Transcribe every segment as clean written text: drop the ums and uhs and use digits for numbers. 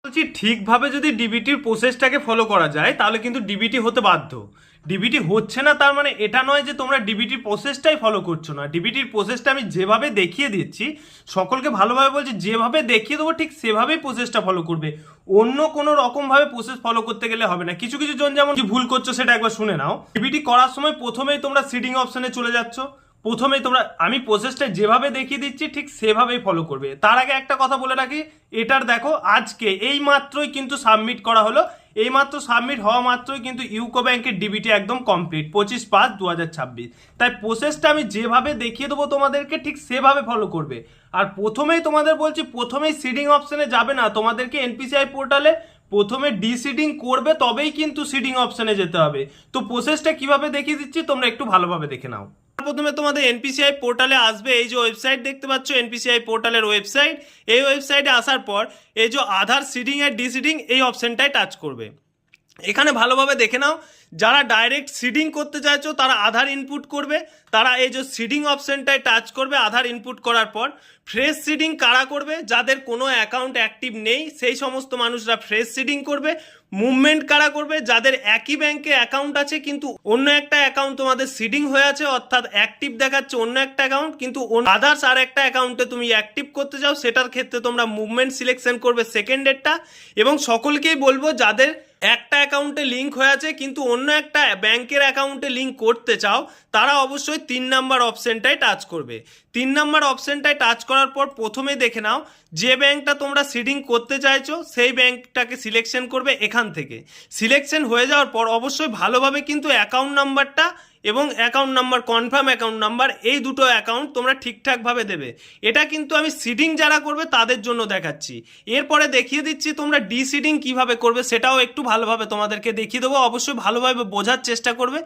বলছি ঠিকভাবে যদি ডিবিটির প্রসেসটাকে ফলো করা যায় তাহলে কিন্তু ডিবিটি হতে বাধ্য। ডিবিটি হচ্ছে না তার মানে এটা নয় যে তোমরা ডিবিটির প্রসেসটাই ফলো করছো না। ডিবিটির প্রসেসটা আমি যেভাবে দেখিয়ে দিচ্ছি, সকলকে ভালোভাবে বলছি, যেভাবে দেখিয়ে দেবো ঠিক সেভাবেই প্রসেসটা ফলো করবে। অন্য কোনো রকমভাবে প্রসেস ফলো করতে গেলে হবে না। কিছু কিছু জন যেমন কি ভুল করছো সেটা একবার শুনে নাও। ডিবিটি করার সময় প্রথমেই তোমরা সিডিং অপশনে চলে যাচ্ছ। প্রথমেই তোমরা, আমি প্রসেসটা যেভাবে দেখিয়ে দিচ্ছি ঠিক সেভাবেই ফলো করবে। তার আগে একটা কথা বলে রাখি, এটার দেখো আজকে এই মাত্রই কিন্তু সাবমিট করা হলো। এই মাত্র সাবমিট হওয়া মাত্রই কিন্তু ইউকো ব্যাংকের ডিবিটি একদম কমপ্লিট 25/5/2026। তাই প্রসেসটা আমি যেভাবে দেখিয়ে দেবো তোমাদেরকে ঠিক সেভাবে ফলো করবে। আর প্রথমেই তোমাদের বলছি, প্রথমেই সিডিং অপশনে যাবে না, তোমাদেরকে এনপিসিআই পোর্টালে প্রথমে ডিসিডিং করবে, তবেই কিন্তু সিডিং অপশনে যেতে হবে। তো প্রসেসটা কিভাবে দেখিয়ে দিচ্ছি তোমরা একটু ভালোভাবে দেখে নাও। প্রথমে তোমাদের এনপিসিআই পোর্টালে আসবে, এই যে ওয়েবসাইট দেখতে পাচ্ছ এনপিসিআই পোর্টালের ওয়েবসাইট। এই ওয়েবসাইটে আসার পর এই যে আধার সিডিং আর ডিসিডিং এই অপশনটায় টাচ করবে। এখানে ভালোভাবে দেখে নাও, যারা ডাইরেক্ট সিডিং করতে চাইছো তারা আধার ইনপুট করবে, তারা এই যে সিডিং অপশনটায় টাচ করবে। আধার ইনপুট করার পর ফ্রেশ সিডিং কারা করবে, যাদের কোনো অ্যাকাউন্ট অ্যাক্টিভ নেই সেই সমস্ত মানুষরা ফ্রেশ সিডিং করবে। মুভমেন্ট কারা করবে, যাদের একই ব্যাংকে অ্যাকাউন্ট আছে কিন্তু অন্য একটা অ্যাকাউন্ট তোমাদের সিডিং হয়ে আছে, অর্থাৎ অ্যাক্টিভ দেখাচ্ছে অন্য একটা অ্যাকাউন্ট কিন্তু আদার্স আর একটা অ্যাকাউন্টে তুমি অ্যাক্টিভ করতে চাও, সেটার ক্ষেত্রে তোমরা মুভমেন্ট সিলেকশন করবে সেকেন্ডেরটা। এবং সকলকেই বলবো যাদের একটা অ্যাকাউন্টে লিঙ্ক হয়ে আছে কিন্তু অন্য একটা ব্যাংকের অ্যাকাউন্টে লিঙ্ক করতে চাও, তারা অবশ্যই 3 নাম্বার অপশনটায় টাচ করবে। 3 নাম্বার অপশনটায় টাচ করার পর প্রথমে দেখে নাও যে ব্যাংকটা তোমরা সিডিং করতে চাইছো সেই ব্যাংকটাকে সিলেকশন করবে। এখান থেকে সিলেকশন হয়ে যাওয়ার পর অবশ্যই ভালোভাবে কিন্তু অ্যাকাউন্ট নাম্বারটা এবং account number, confirm account number, এই দুটো অ্যাকাউন্ট তোমরা ঠিকঠাকভাবে দেবে। এটা কিন্তু আমি সিডিং যারা করবে তাদের জন্য দেখাচ্ছি। এরপরে দেখিয়ে দিচ্ছি তোমরা ডিসিডিং কিভাবে করবে, সেটাও একটু ভালোভাবে তোমাদেরকে দেখিয়ে দেবো। অবশ্যই ভালোভাবে বোঝার চেষ্টা করবে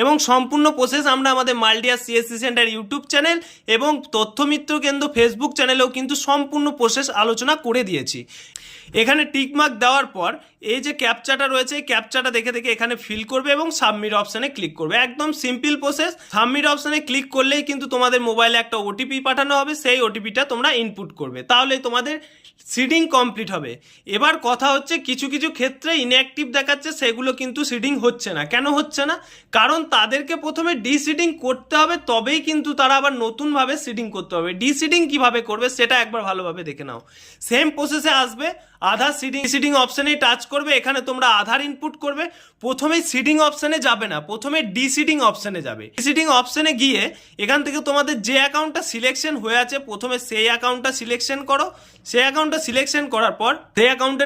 এবং সম্পূর্ণ প্রসেস আমরা আমাদের মাল্টিয়ার সিএসসি সেন্টার ইউটিউব চ্যানেল এবং তথ্যমিত্র কেন্দ্র ফেসবুক চ্যানেলেও কিন্তু সম্পূর্ণ প্রসেস আলোচনা করে দিয়েছি। এখানে টিকমার্ক দেওয়ার পর এই যে ক্যাপচাটা রয়েছে, এই ক্যাপচাটা দেখে দেখে এখানে ফিল করবে এবং সাবমিট অপশানে ক্লিক করবে। একদম সিম্পল প্রসেস। সাবমিট অপশানে ক্লিক করলেই কিন্তু তোমাদের মোবাইলে একটা ওটিপি পাঠানো হবে, সেই ওটিপিটা তোমরা ইনপুট করবে, তাহলে তোমাদের সিডিং কমপ্লিট হবে। এবার কথা হচ্ছে কিছু কিছু ক্ষেত্রে ইনঅ্যাক্টিভ দেখাচ্ছে, সেগুলো কিন্তু সিডিং হচ্ছে না। কেন হচ্ছে না? কারণ তাদেরকে প্রথমে ডিসিডিং করতে হবে, তবেই কিন্তু তারা আবার নতুনভাবে সিডিং করতে হবে। ডিসিডিং কিভাবে করবে সেটা একবার ভালোভাবে দেখে নাও। সেম প্রসেসে আসবে, আধার সিডিং অপশানেই টাচ করবে। এখানে তোমরা আধার ইনপুট করবে। প্রথমেই সিডিং অপশানে যাবে না, প্রথমে ডিসিডিং অপশানে যাবে। ডিসিডিং অপশানে গিয়ে এখান থেকে তোমাদের যে অ্যাকাউন্টটা সিলেকশন হয়ে আছে প্রথমে সেই অ্যাকাউন্টটা সিলেকশন করো। সেই অ্যাকাউন্টটা সিলেকশন করার পর সেই অ্যাকাউন্টে